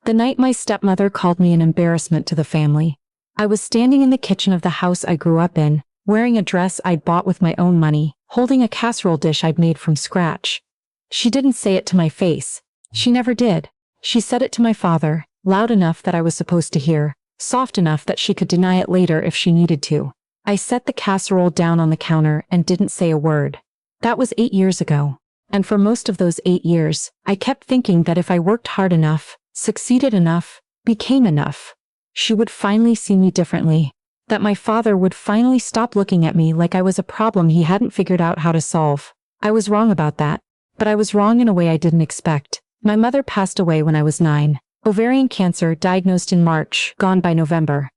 The night my stepmother called me an embarrassment to the family. I was standing in the kitchen of the house I grew up in, wearing a dress I'd bought with my own money, holding a casserole dish I'd made from scratch. She didn't say it to my face. She never did. She said it to my father, loud enough that I was supposed to hear, soft enough that she could deny it later if she needed to. I set the casserole down on the counter and didn't say a word. That was 8 years ago. And for most of those 8 years, I kept thinking that if I worked hard enough, succeeded enough, became enough, she would finally see me differently. That my father would finally stop looking at me like I was a problem he hadn't figured out how to solve. I was wrong about that. But I was wrong in a way I didn't expect. My mother passed away when I was 9. Ovarian cancer diagnosed in March, gone by November.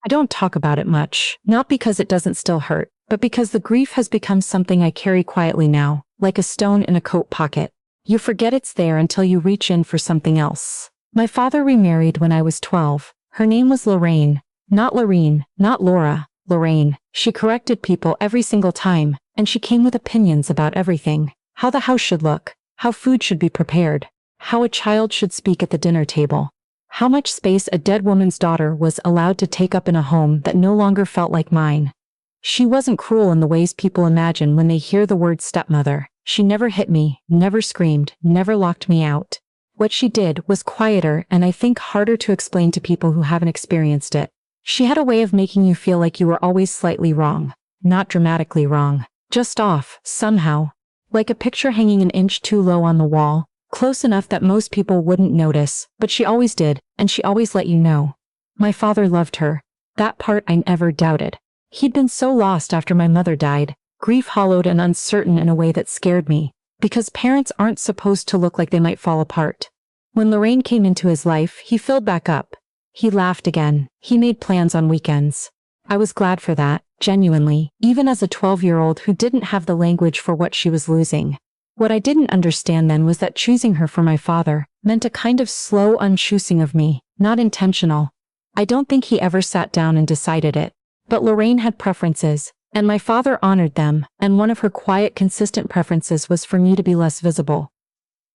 I don't talk about it much, not because it doesn't still hurt, but because the grief has become something I carry quietly now, like a stone in a coat pocket. You forget it's there until you reach in for something else. My father remarried when I was 12. Her name was Lorraine. Not Lorene, not Laura, Lorraine. She corrected people every single time, and she came with opinions about everything. How the house should look, how food should be prepared, how a child should speak at the dinner table, how much space a dead woman's daughter was allowed to take up in a home that no longer felt like mine. She wasn't cruel in the ways people imagine when they hear the word stepmother. She never hit me, never screamed, never locked me out. What she did was quieter and I think harder to explain to people who haven't experienced it. She had a way of making you feel like you were always slightly wrong, not dramatically wrong, just off, somehow. Like a picture hanging an inch too low on the wall, close enough that most people wouldn't notice, but she always did, and she always let you know. My father loved her. That part I never doubted. He'd been so lost after my mother died, grief hollowed and uncertain in a way that scared me, because parents aren't supposed to look like they might fall apart. When Lorraine came into his life, he filled back up. He laughed again. He made plans on weekends. I was glad for that, genuinely, even as a 12-year-old who didn't have the language for what she was losing. What I didn't understand then was that choosing her for my father meant a kind of slow unchoosing of me, not intentional. I don't think he ever sat down and decided it. But Lorraine had preferences, and my father honored them, and one of her quiet, consistent preferences was for me to be less visible.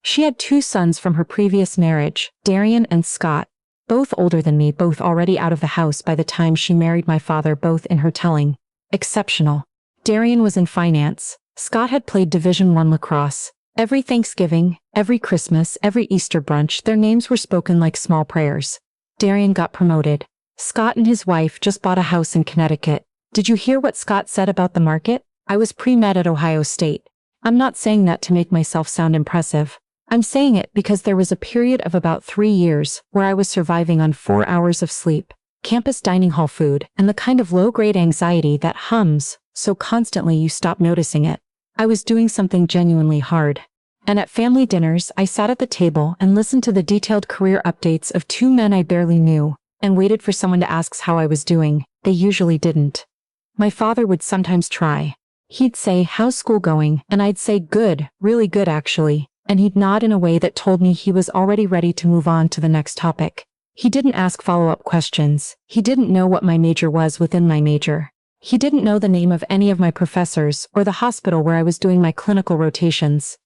She had 2 sons from her previous marriage, Darian and Scott. Both older than me, both already out of the house by the time she married my father, both in her telling. Exceptional. Darian was in finance. Scott had played Division I lacrosse. Every Thanksgiving, every Christmas, every Easter brunch, their names were spoken like small prayers. Darian got promoted. Scott and his wife just bought a house in Connecticut. Did you hear what Scott said about the market? I was pre-med at Ohio State. I'm not saying that to make myself sound impressive. I'm saying it because there was a period of about 3 years where I was surviving on 4 hours of sleep, campus dining hall food, and the kind of low-grade anxiety that hums so constantly you stop noticing it. I was doing something genuinely hard. And at family dinners, I sat at the table and listened to the detailed career updates of 2 men I barely knew, and waited for someone to ask how I was doing. They usually didn't. My father would sometimes try. He'd say, "How's school going?" And I'd say, "Good, really good actually." And he'd nod in a way that told me he was already ready to move on to the next topic. He didn't ask follow-up questions. He didn't know what my major was within my major. He didn't know the name of any of my professors or the hospital where I was doing my clinical rotations.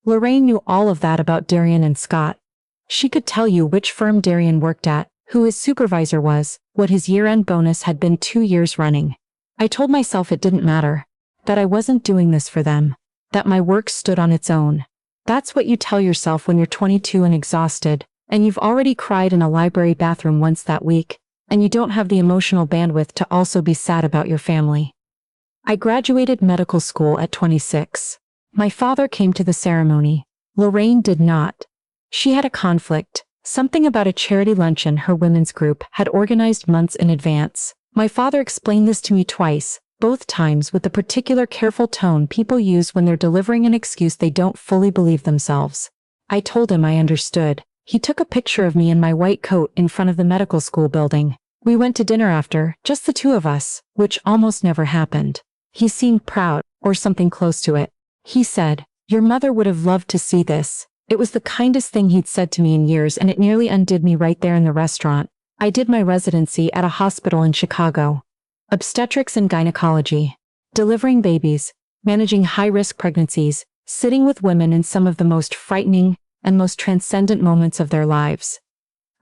Lorraine knew all of that about Darian and Scott. She could tell you which firm Darian worked at, who his supervisor was, what his year-end bonus had been 2 years running. I told myself it didn't matter, that I wasn't doing this for them, that my work stood on its own. That's what you tell yourself when you're 22 and exhausted, and you've already cried in a library bathroom once that week, and you don't have the emotional bandwidth to also be sad about your family. I graduated medical school at 26. My father came to the ceremony. Lorraine did not. She had a conflict, something about a charity luncheon her women's group had organized months in advance. My father explained this to me twice, both times with the particular careful tone people use when they're delivering an excuse they don't fully believe themselves. I told him I understood. He took a picture of me in my white coat in front of the medical school building. We went to dinner after, just the 2 of us, which almost never happened. He seemed proud, or something close to it. He said, "Your mother would have loved to see this." It was the kindest thing he'd said to me in years, and it nearly undid me right there in the restaurant. I did my residency at a hospital in Chicago. Obstetrics and gynecology. Delivering babies, managing high-risk pregnancies, sitting with women in some of the most frightening and most transcendent moments of their lives.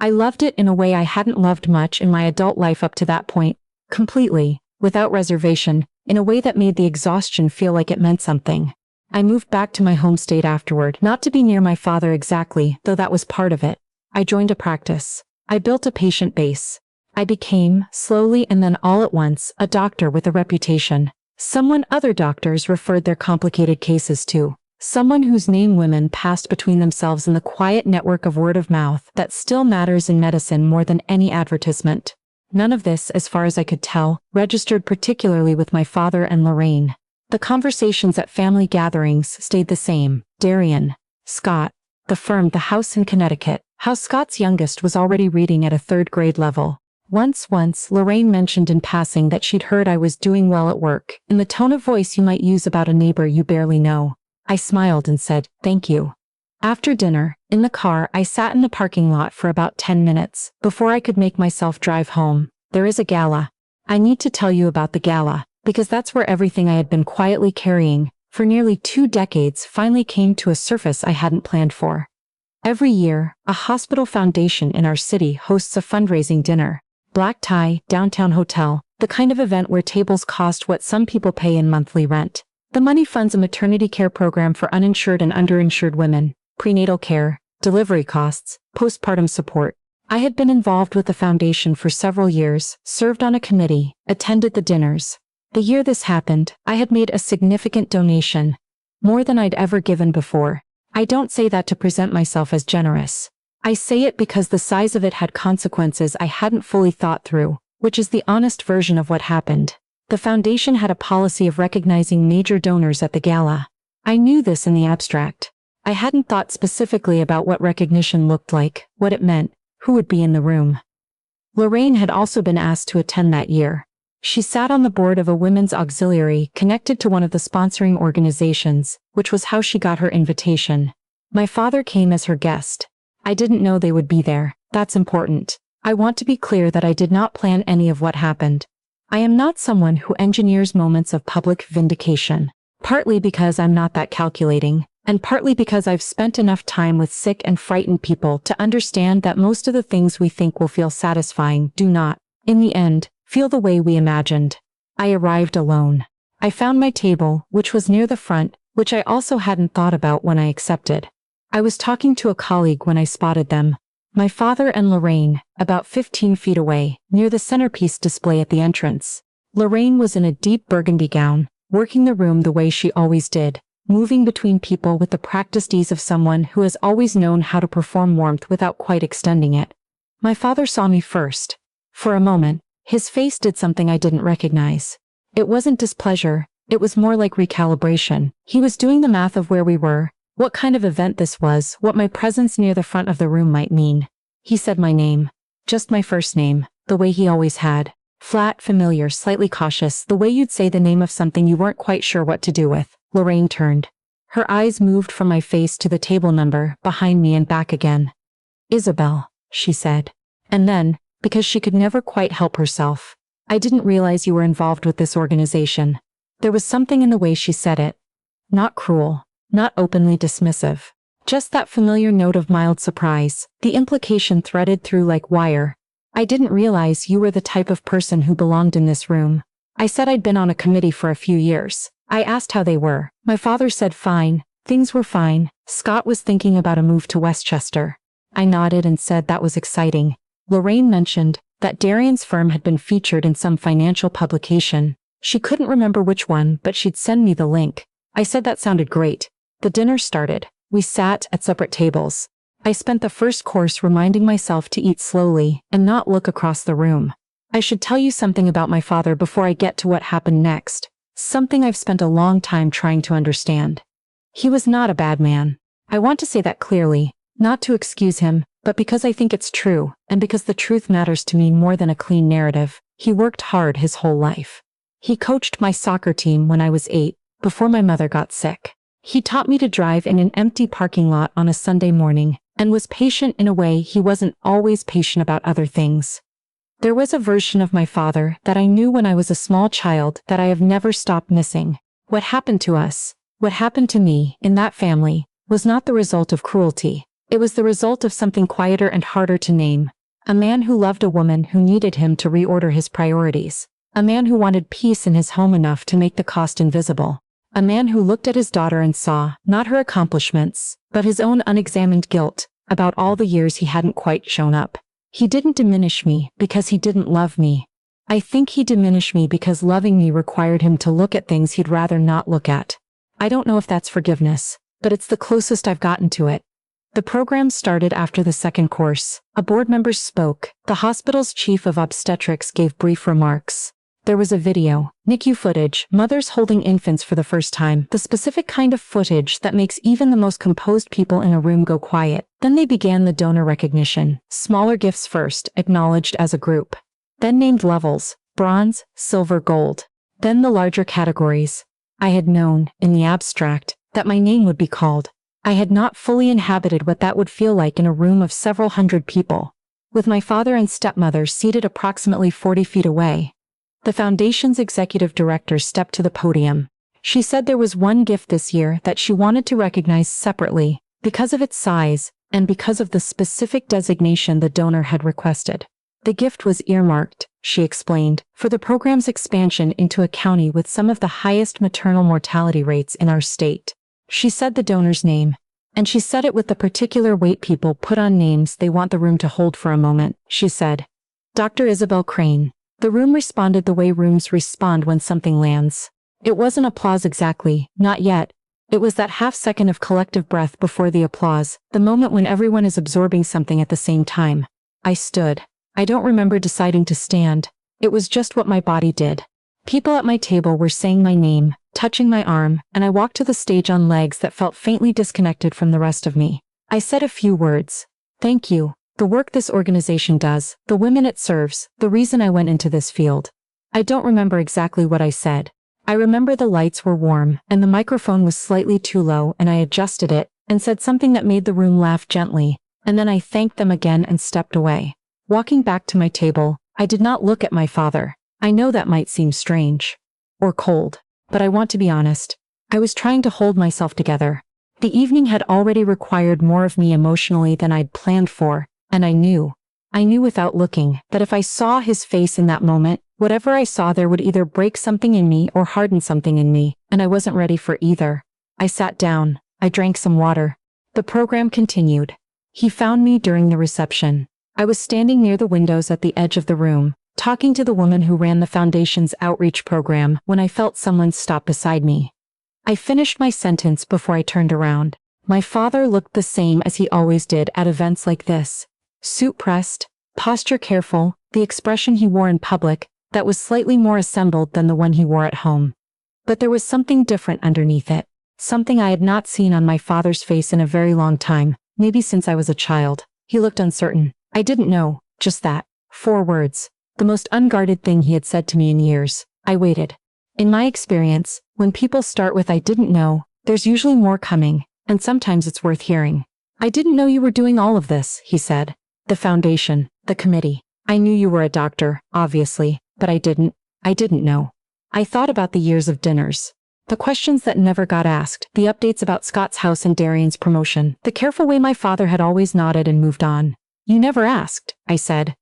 I loved it in a way I hadn't loved much in my adult life up to that point, completely, without reservation, in a way that made the exhaustion feel like it meant something. I moved back to my home state afterward, not to be near my father exactly, though that was part of it. I joined a practice. I built a patient base. I became, slowly and then all at once, a doctor with a reputation. Someone other doctors referred their complicated cases to. Someone whose name women passed between themselves in the quiet network of word of mouth that still matters in medicine more than any advertisement. None of this, as far as I could tell, registered particularly with my father and Lorraine. The conversations at family gatherings stayed the same. Darian, Scott, the firm, the house in Connecticut, how Scott's youngest was already reading at a third-grade level. Once, Lorraine mentioned in passing that she'd heard I was doing well at work, in the tone of voice you might use about a neighbor you barely know. I smiled and said, "Thank you." After dinner, in the car, I sat in the parking lot for about 10 minutes, before I could make myself drive home. There is a gala. I need to tell you about the gala, because that's where everything I had been quietly carrying, for nearly 2 decades, finally came to a surface I hadn't planned for. Every year, a hospital foundation in our city hosts a fundraising dinner. Black tie, downtown hotel, the kind of event where tables cost what some people pay in monthly rent. The money funds a maternity care program for uninsured and underinsured women, prenatal care, delivery costs, postpartum support. I had been involved with the foundation for several years, served on a committee, attended the dinners. The year this happened, I had made a significant donation, more than I'd ever given before. I don't say that to present myself as generous. I say it because the size of it had consequences I hadn't fully thought through, which is the honest version of what happened. The foundation had a policy of recognizing major donors at the gala. I knew this in the abstract. I hadn't thought specifically about what recognition looked like, what it meant, who would be in the room. Lorraine had also been asked to attend that year. She sat on the board of a women's auxiliary connected to one of the sponsoring organizations, which was how she got her invitation. My father came as her guest. I didn't know they would be there. That's important. I want to be clear that I did not plan any of what happened. I am not someone who engineers moments of public vindication, partly because I'm not that calculating, and partly because I've spent enough time with sick and frightened people to understand that most of the things we think will feel satisfying do not, in the end, feel the way we imagined. I arrived alone. I found my table, which was near the front, which I also hadn't thought about when I accepted. I was talking to a colleague when I spotted them. My father and Lorraine, about 15 feet away, near the centerpiece display at the entrance. Lorraine was in a deep burgundy gown, working the room the way she always did, moving between people with the practiced ease of someone who has always known how to perform warmth without quite extending it. My father saw me first. For a moment, his face did something I didn't recognize. It wasn't displeasure, it was more like recalibration. He was doing the math of where we were, what kind of event this was, what my presence near the front of the room might mean. He said my name. Just my first name, the way he always had. Flat, familiar, slightly cautious, the way you'd say the name of something you weren't quite sure what to do with. Lorraine turned. Her eyes moved from my face to the table number, behind me and back again. "Isabel," she said. And then, because she could never quite help herself, "I didn't realize you were involved with this organization." There was something in the way she said it. Not cruel. Not openly dismissive. Just that familiar note of mild surprise, the implication threaded through like wire. "I didn't realize you were the type of person who belonged in this room." I said I'd been on a committee for a few years. I asked how they were. My father said fine. Things were fine. Scott was thinking about a move to Westchester. I nodded and said that was exciting. Lorraine mentioned that Darian's firm had been featured in some financial publication. She couldn't remember which one, but she'd send me the link. I said that sounded great. The dinner started. We sat at separate tables. I spent the first course reminding myself to eat slowly and not look across the room. I should tell you something about my father before I get to what happened next. Something I've spent a long time trying to understand. He was not a bad man. I want to say that clearly, not to excuse him, but because I think it's true, and because the truth matters to me more than a clean narrative. He worked hard his whole life. He coached my soccer team when I was 8, before my mother got sick. He taught me to drive in an empty parking lot on a Sunday morning, and was patient in a way he wasn't always patient about other things. There was a version of my father that I knew when I was a small child that I have never stopped missing. What happened to us, what happened to me, in that family, was not the result of cruelty. It was the result of something quieter and harder to name. A man who loved a woman who needed him to reorder his priorities. A man who wanted peace in his home enough to make the cost invisible. A man who looked at his daughter and saw, not her accomplishments, but his own unexamined guilt about all the years he hadn't quite shown up. He didn't diminish me because he didn't love me. I think he diminished me because loving me required him to look at things he'd rather not look at. I don't know if that's forgiveness, but it's the closest I've gotten to it. The program started after the second course. A board member spoke. The hospital's chief of obstetrics gave brief remarks. There was a video, NICU footage, mothers holding infants for the first time, the specific kind of footage that makes even the most composed people in a room go quiet. Then they began the donor recognition. Smaller gifts first, acknowledged as a group. Then named levels, bronze, silver, gold. Then the larger categories. I had known, in the abstract, that my name would be called. I had not fully inhabited what that would feel like in a room of several hundred people, with my father and stepmother seated approximately 40 feet away. The foundation's executive director stepped to the podium. She said there was one gift this year that she wanted to recognize separately, because of its size, and because of the specific designation the donor had requested. The gift was earmarked, she explained, for the program's expansion into a county with some of the highest maternal mortality rates in our state. She said the donor's name, and she said it with the particular weight people put on names they want the room to hold for a moment. She said, Dr. Isabel Crane. The room responded the way rooms respond when something lands. It wasn't applause exactly, not yet. It was that half-second of collective breath before the applause, the moment when everyone is absorbing something at the same time. I stood. I don't remember deciding to stand. It was just what my body did. People at my table were saying my name, touching my arm, and I walked to the stage on legs that felt faintly disconnected from the rest of me. I said a few words. Thank you. The work this organization does, the women it serves, the reason I went into this field. I don't remember exactly what I said. I remember the lights were warm, and the microphone was slightly too low, and I adjusted it, and said something that made the room laugh gently, and then I thanked them again and stepped away. Walking back to my table, I did not look at my father. I know that might seem strange. Or cold. But I want to be honest. I was trying to hold myself together. The evening had already required more of me emotionally than I'd planned for, and I knew without looking, that if I saw his face in that moment, whatever I saw there would either break something in me or harden something in me, and I wasn't ready for either. I sat down. I drank some water. The program continued. He found me during the reception. I was standing near the windows at the edge of the room, talking to the woman who ran the foundation's outreach program when I felt someone stop beside me. I finished my sentence before I turned around. My father looked the same as he always did at events like this. Suit pressed, posture careful, the expression he wore in public, that was slightly more assembled than the one he wore at home. But there was something different underneath it, something I had not seen on my father's face in a very long time, maybe since I was a child. He looked uncertain. I didn't know, just that. 4 words. The most unguarded thing he had said to me in years. I waited. In my experience, when people start with I didn't know, there's usually more coming, and sometimes it's worth hearing. I didn't know you were doing all of this, he said. The foundation, the committee. I knew you were a doctor, obviously, but I didn't know. I thought about the years of dinners. The questions that never got asked, the updates about Scott's house and Darian's promotion, the careful way my father had always nodded and moved on. You never asked, I said.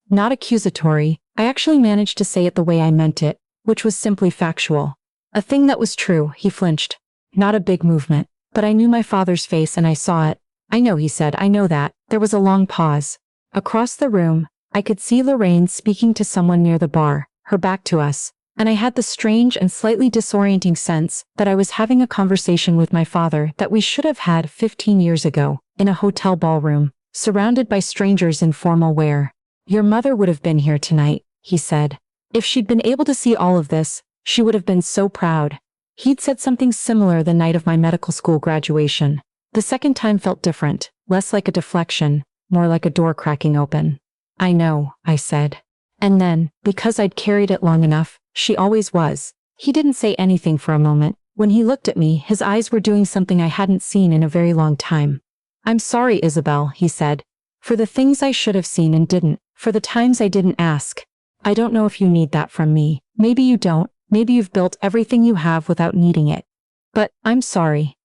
Not accusatory, I actually managed to say it the way I meant it, which was simply factual. A thing that was true, he flinched. Not a big movement, but I knew my father's face and I saw it. I know, he said, I know that. There was a long pause. Across the room, I could see Lorraine speaking to someone near the bar, her back to us, and I had the strange and slightly disorienting sense that I was having a conversation with my father that we should have had 15 years ago, in a hotel ballroom, surrounded by strangers in formal wear. Your mother would have been here tonight, he said. If she'd been able to see all of this, she would have been so proud. He'd said something similar the night of my medical school graduation. The second time felt different, less like a deflection, more like a door cracking open. I know, I said. And then, because I'd carried it long enough, she always was. He didn't say anything for a moment. When he looked at me, his eyes were doing something I hadn't seen in a very long time. I'm sorry, Isabel, he said. For the things I should have seen and didn't, for the times I didn't ask. I don't know if you need that from me. Maybe you don't. Maybe you've built everything you have without needing it. But, I'm sorry.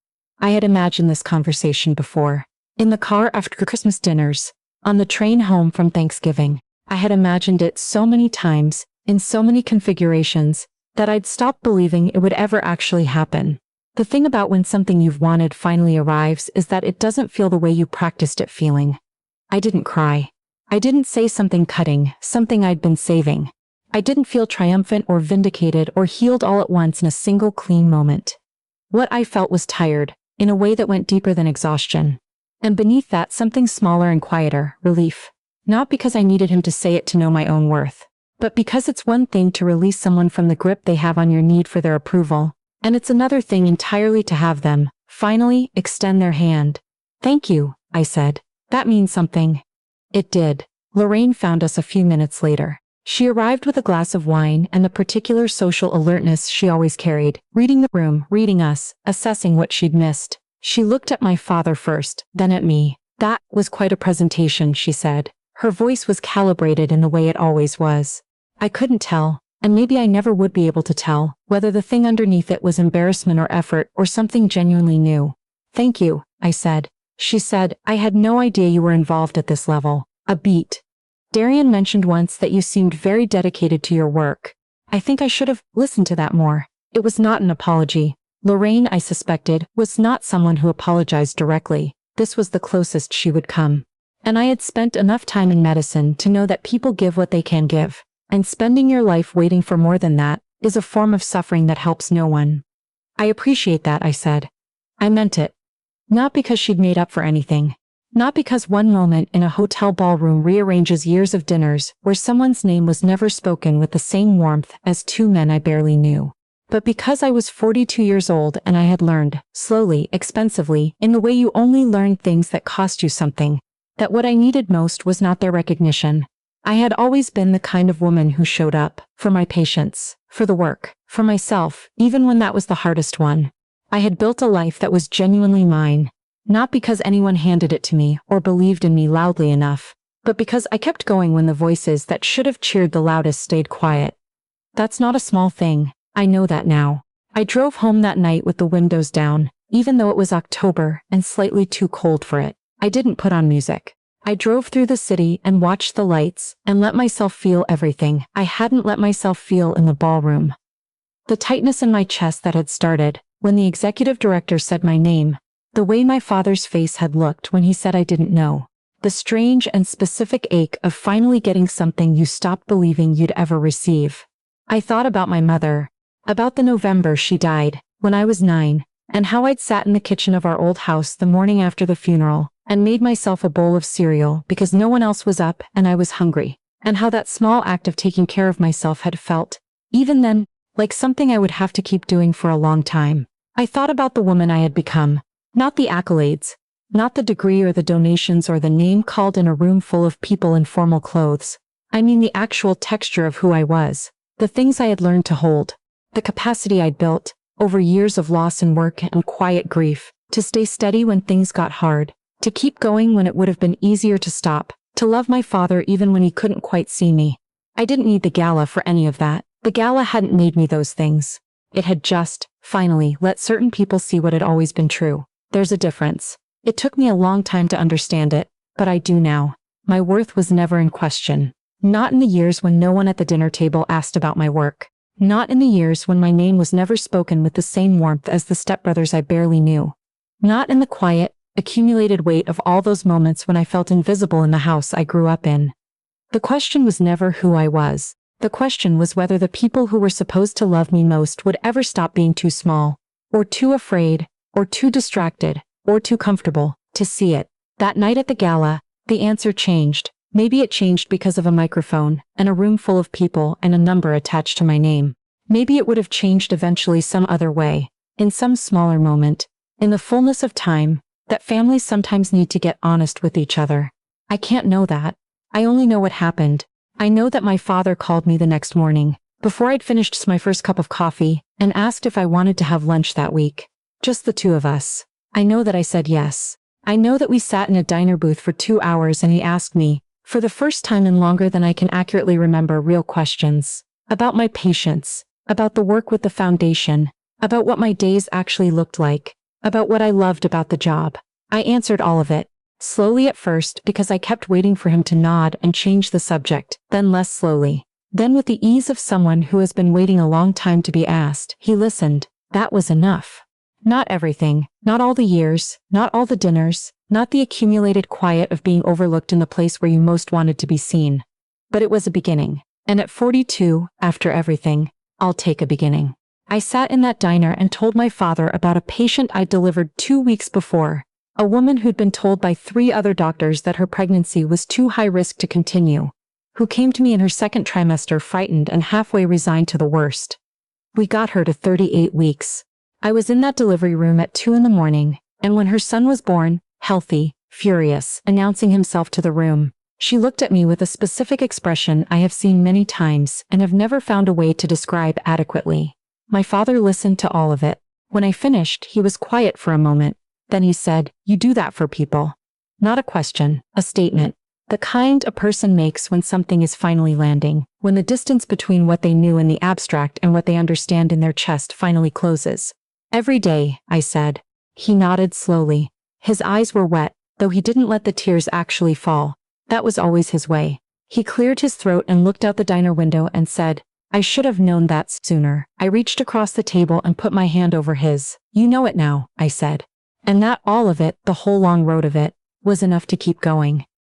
I had imagined this conversation before. In the car after Christmas dinners. On the train home from Thanksgiving. I had imagined it so many times, in so many configurations, that I'd stopped believing it would ever actually happen. The thing about when something you've wanted finally arrives is that it doesn't feel the way you practiced it feeling. I didn't cry. I didn't say something cutting, something I'd been saving. I didn't feel triumphant or vindicated or healed all at once in a single clean moment. What I felt was tired, in a way that went deeper than exhaustion. And beneath that, something smaller and quieter, relief. Not because I needed him to say it to know my own worth, but because it's one thing to release someone from the grip they have on your need for their approval, and it's another thing entirely to have them, finally, extend their hand. "Thank you," I said. "That means something." It did. Lorraine found us a few minutes later. She arrived with a glass of wine and the particular social alertness she always carried, reading the room, reading us, assessing what she'd missed. She looked at my father first, then at me. "That was quite a presentation," she said. Her voice was calibrated in the way it always was. I couldn't tell, and maybe I never would be able to tell, whether the thing underneath it was embarrassment or effort or something genuinely new. "Thank you," I said. She said, "I had no idea you were involved at this level." A beat. "Darian mentioned once that you seemed very dedicated to your work. I think I should have listened to that more." It was not an apology. Lorraine, I suspected, was not someone who apologized directly. This was the closest she would come. And I had spent enough time in medicine to know that people give what they can give. And spending your life waiting for more than that is a form of suffering that helps no one. "I appreciate that," I said. I meant it. Not because she'd made up for anything. Not because one moment in a hotel ballroom rearranges years of dinners where someone's name was never spoken with the same warmth as two men I barely knew. But because I was 42 years old and I had learned, slowly, expensively, in the way you only learn things that cost you something, that what I needed most was not their recognition. I had always been the kind of woman who showed up, for my patients, for the work, for myself, even when that was the hardest one. I had built a life that was genuinely mine, not because anyone handed it to me or believed in me loudly enough, but because I kept going when the voices that should have cheered the loudest stayed quiet. That's not a small thing, I know that now. I drove home that night with the windows down, even though it was October and slightly too cold for it. I didn't put on music. I drove through the city and watched the lights and let myself feel everything I hadn't let myself feel in the ballroom. The tightness in my chest that had started when the executive director said my name, the way my father's face had looked when he said I didn't know, the strange and specific ache of finally getting something you stopped believing you'd ever receive. I thought about my mother, about the November she died, when I was 9, and how I'd sat in the kitchen of our old house the morning after the funeral and made myself a bowl of cereal because no one else was up and I was hungry, and how that small act of taking care of myself had felt, even then, like something I would have to keep doing for a long time. I thought about the woman I had become, not the accolades, not the degree or the donations or the name called in a room full of people in formal clothes. I mean the actual texture of who I was, the things I had learned to hold, the capacity I'd built, over years of loss and work and quiet grief, to stay steady when things got hard, to keep going when it would have been easier to stop, to love my father even when he couldn't quite see me. I didn't need the gala for any of that. The gala hadn't made me those things. It had just, finally, let certain people see what had always been true. There's a difference. It took me a long time to understand it, but I do now. My worth was never in question. Not in the years when no one at the dinner table asked about my work. Not in the years when my name was never spoken with the same warmth as the stepbrothers I barely knew. Not in the quiet, accumulated weight of all those moments when I felt invisible in the house I grew up in. The question was never who I was. The question was whether the people who were supposed to love me most would ever stop being too small, or too afraid, or too distracted, or too comfortable to see it. That night at the gala, the answer changed. Maybe it changed because of a microphone, and a room full of people and a number attached to my name. Maybe it would have changed eventually some other way, in some smaller moment, in the fullness of time, that families sometimes need to get honest with each other. I can't know that. I only know what happened. I know that my father called me the next morning, before I'd finished my first cup of coffee, and asked if I wanted to have lunch that week. Just the two of us. I know that I said yes. I know that we sat in a diner booth for 2 hours and he asked me, for the first time in longer than I can accurately remember, real questions. About my patients, about the work with the foundation, about what my days actually looked like, about what I loved about the job. I answered all of it. Slowly at first because I kept waiting for him to nod and change the subject, then less slowly. Then with the ease of someone who has been waiting a long time to be asked, he listened. That was enough. Not everything, not all the years, not all the dinners, not the accumulated quiet of being overlooked in the place where you most wanted to be seen. But it was a beginning. And at 42, after everything, I'll take a beginning. I sat in that diner and told my father about a patient I'd delivered 2 weeks before, a woman who'd been told by 3 other doctors that her pregnancy was too high risk to continue, who came to me in her second trimester frightened and halfway resigned to the worst. We got her to 38 weeks. I was in that delivery room at 2 in the morning, and when her son was born, healthy, furious, announcing himself to the room, she looked at me with a specific expression I have seen many times and have never found a way to describe adequately. My father listened to all of it. When I finished, he was quiet for a moment. Then he said, "You do that for people." Not a question, a statement. The kind a person makes when something is finally landing, when the distance between what they knew in the abstract and what they understand in their chest finally closes. "Every day," I said. He nodded slowly. His eyes were wet, though he didn't let the tears actually fall. That was always his way. He cleared his throat and looked out the diner window and said, "I should have known that sooner." I reached across the table and put my hand over his. "You know it now," I said. And that all of it, the whole long road of it, was enough to keep going.